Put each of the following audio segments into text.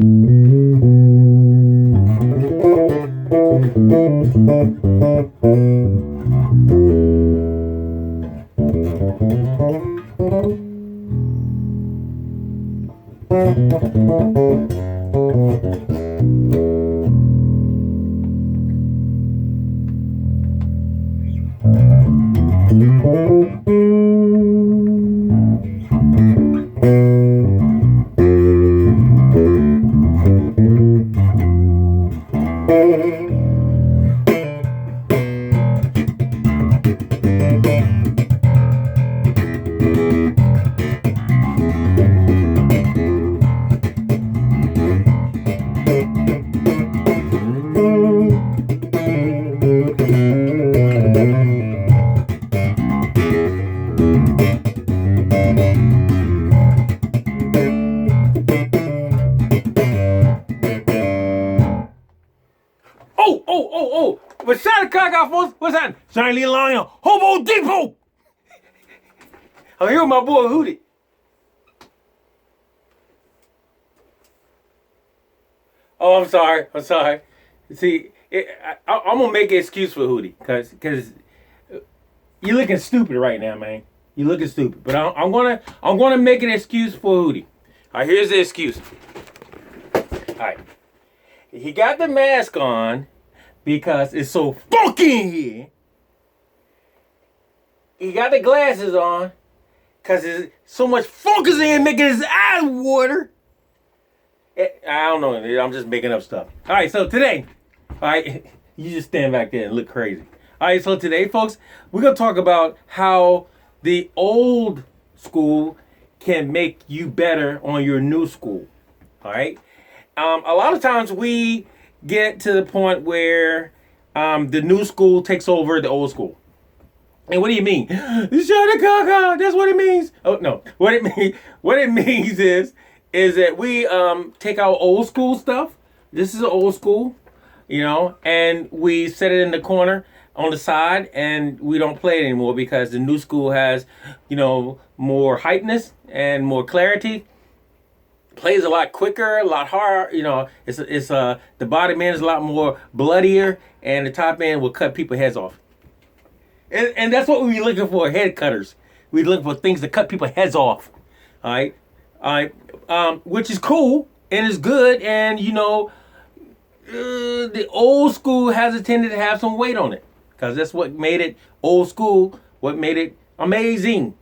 Oh! What's that crack off, folks? What's that? Shiny Lion, Hobo Depot! I'm here with my boy Hootie. Oh, I'm sorry. See, I'm gonna make an excuse for Hootie, cause you're looking stupid right now, man. You're looking stupid, but I'm gonna make an excuse for Hootie. All right, here's the excuse. All right, he got the mask on because it's so funky in here. He got the glasses on because there's so much focus in here making his eyes water. I don't know. I'm just making up stuff. All right, so today, all right, you just stand back there and look crazy. All right, so today, folks, we're going to talk about how the old school can make you better on your new school. All right. A lot of times we get to the point where the new school takes over the old school. And what do you mean? That's what it means. Oh no, what it means is that we take our old school stuff. This is old school, and we set it in the corner on the side, and we don't play it anymore because the new school has, more hypeness and more clarity. Plays a lot quicker, a lot harder. It's the bottom end is a lot more bloodier, and the top end will cut people's heads off. And that's what we're looking for, head cutters. We're looking for things to cut people's heads off. All right, which is cool and is good, and the old school has a tendency to have some weight on it because that's what made it old school. What made it amazing.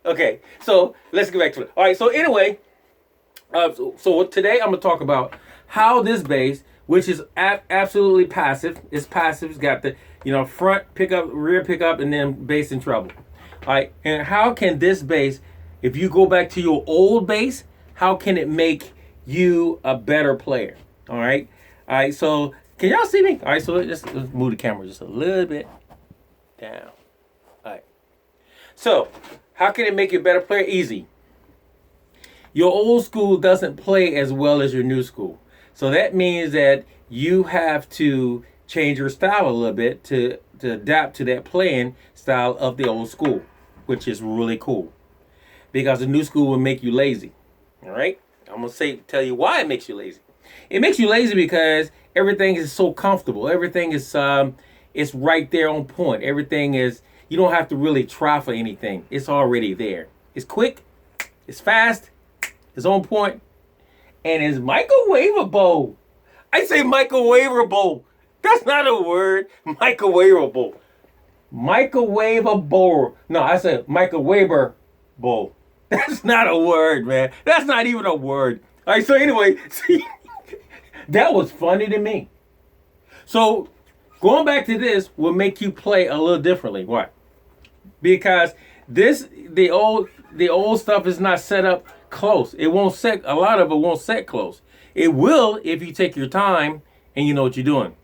Okay, so let's get back to it. All right, so anyway, so today I'm gonna talk about how this bass, which is absolutely passive, it's got the front pickup, rear pickup, and then bass and treble. All right, and how can this bass, if you go back to your old bass, how can it make you a better player? All right, so can y'all see me? All right, so let's move the camera just a little bit down. All right, so how can it make you a better player? Easy. Your old school doesn't play as well as your new school. So that means that you have to change your style a little bit to adapt to that playing style of the old school, which is really cool. Because the new school will make you lazy. All right? I'm going to tell you why it makes you lazy. It makes you lazy because everything is so comfortable. Everything is it's right there on point. Everything is, you don't have to really try for anything. It's already there. It's quick, it's fast, it's on point, and it's microwavable. I say microwavable. That's not a word. Microwavable. Microwavable. No, I said microwavable. That's not a word, man. That's not even a word. All right, so anyway, see, that was funny to me. So going back to this will make you play a little differently. Why? Because the old stuff is not set up close. It won't set, a lot of it won't set close. It will if you take your time and you know what you're doing.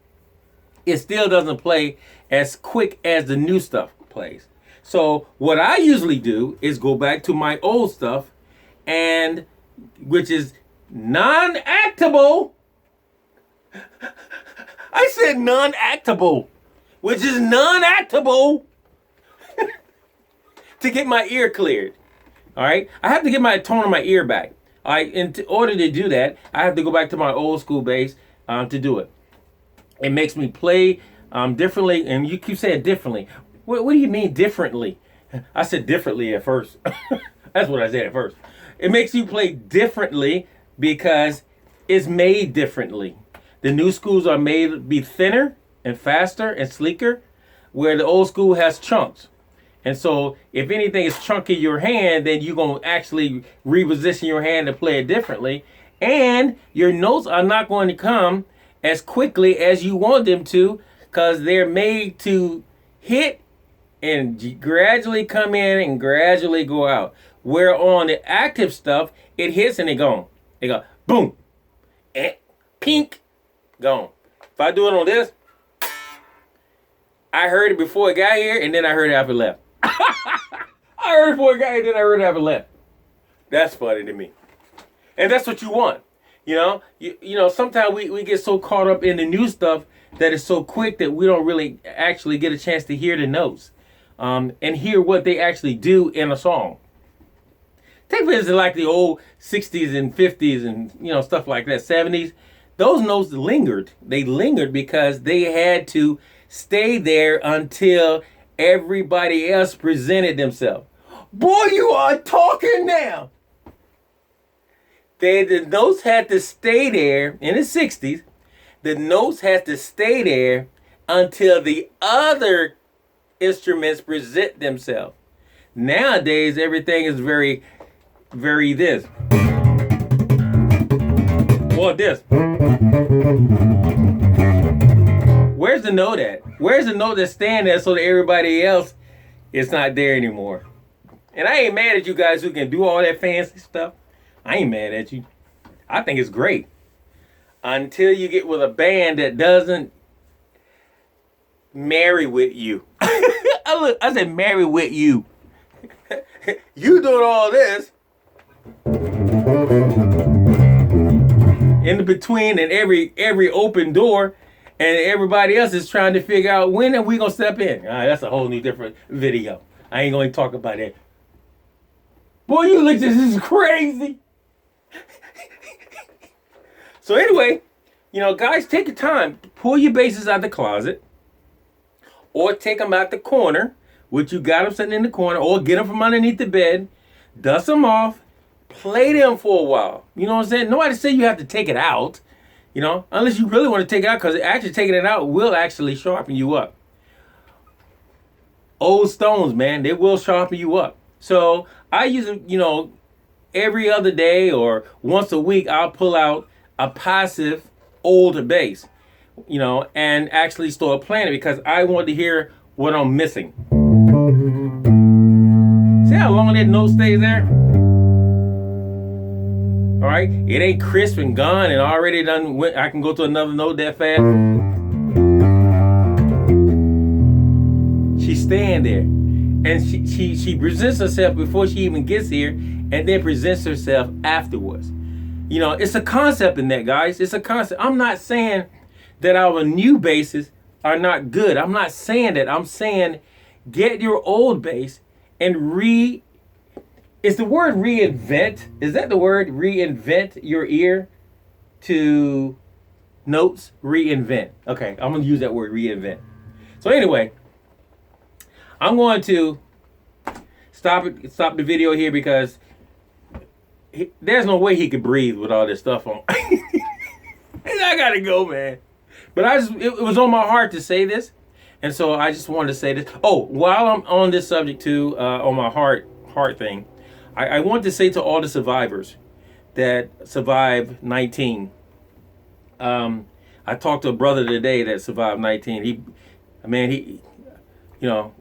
It still doesn't play as quick as the new stuff plays. So what I usually do is go back to my old stuff, and which is non-actable. I said non-actable, which is non-actable, to get my ear cleared. All right, I have to get my tone of my ear back. In order to do that, I have to go back to my old school bass to do it. It makes me play differently, and you keep saying differently. What do you mean differently? I said differently at first. That's what I said at first. It makes you play differently because it's made differently. The new schools are made to be thinner and faster and sleeker, where the old school has chunks. And so if anything is chunky in your hand, then you're going to actually reposition your hand to play it differently. And your notes are not going to come as quickly as you want them to, because they're made to hit and gradually come in and gradually go out. Where on the active stuff, it hits and it gone. It go boom, and pink, gone. If I do it on this, I heard it before it got here, and then I heard it after it left. I heard it before it got here, then I heard it after it left. That's funny to me. And that's what you want. You know, sometimes we get so caught up in the new stuff that is so quick that we don't really actually get a chance to hear the notes and hear what they actually do in a song. Take for instance like the old 60s and 50s and, you know, stuff like that, 70s. Those notes lingered. They lingered because they had to stay there until everybody else presented themselves. Boy, you are talking now. The notes had to stay there in the 60s. The notes had to stay there until the other instruments present themselves. Nowadays, everything is very, very this. Or this. Where's the note at? Where's the note that's staying there so that everybody else is not there anymore? And I ain't mad at you guys who can do all that fancy stuff. I ain't mad at you. I think it's great. Until you get with a band that doesn't marry with you. I said marry with you. You doing all this in between and every open door, and everybody else is trying to figure out when are we gonna step in. All right, that's a whole new different video. I ain't going to talk about that. Boy, you look, this is crazy. So anyway, you know, guys, take your time. Pull your basses out the closet, or take them out the corner, which you got them sitting in the corner, or get them from underneath the bed, dust them off, play them for a while. You know what I'm saying? Nobody say you have to take it out, you know, unless you really want to take it out, because actually taking it out will actually sharpen you up. Old stones, man, they will sharpen you up. So I use them, you know, every other day or once a week, I'll pull out a passive older bass, you know, and actually start playing it because I want to hear what I'm missing. See how long that note stays there? All right, it ain't crisp and gone and already done. I can go to another note that fast. She's staying there, and she presents herself before she even gets here, and then presents herself afterwards. You know, it's a concept in that, guys. It's a concept. I'm not saying that our new basses are not good. I'm not saying that. I'm saying get your old bass and is the word reinvent? Is that the word? Reinvent your ear to notes? Reinvent. Okay, I'm going to use that word, reinvent. So anyway, I'm going to stop the video here because there's no way he could breathe with all this stuff on. And I gotta go, man. But it was on my heart to say this, and so I just wanted to say this. Oh, while I'm on this subject too, on my heart thing, I want to say to all the survivors that survived 19. I talked to a brother today that survived 19. He, you know,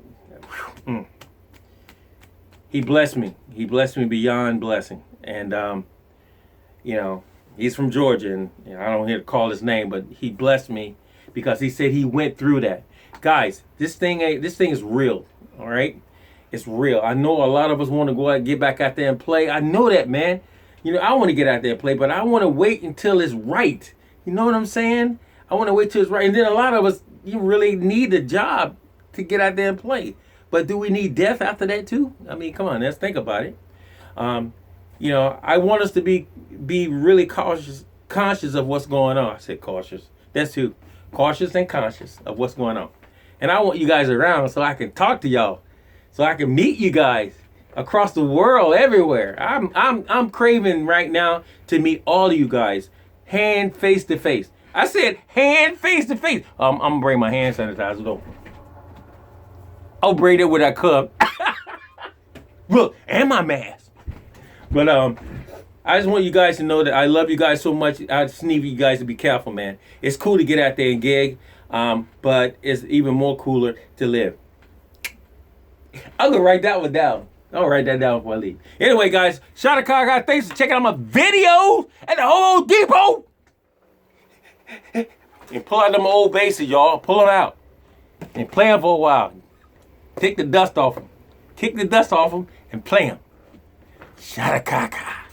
he blessed me. He blessed me beyond blessing. And, you know, he's from Georgia, and you know, I don't hear to call his name, but he blessed me because he said he went through that. Guys, this thing is real, all right? It's real. I know a lot of us want to go out and get back out there and play. I know that, man. You know, I want to get out there and play, but I want to wait until it's right. You know what I'm saying? I want to wait till it's right. And then a lot of us, you really need a job to get out there and play. But do we need death after that too? I mean, come on, let's think about it. You know, I want us to be really conscious of what's going on. I said cautious. That's who. Cautious and conscious of what's going on. And I want you guys around so I can talk to y'all, so I can meet you guys across the world, everywhere. I'm craving right now to meet all of you guys, hand face to face. I said hand face to face. I'm gonna bring my hand sanitizer though. I'll bring it with that cup. Look, and my mask. But I just want you guys to know that I love you guys so much. I just need you guys to be careful, man. It's cool to get out there and gig, but it's even more cooler to live. I'm gonna write that one down. I'll write that down before I leave. Anyway, guys, shout out to Kaka. Thanks for checking out my videos at the Home Depot. And pull out them old bases, y'all. Pull them out and play them for a while. Take the dust off them. Kick the dust off them and play them. Shout out to Kaka.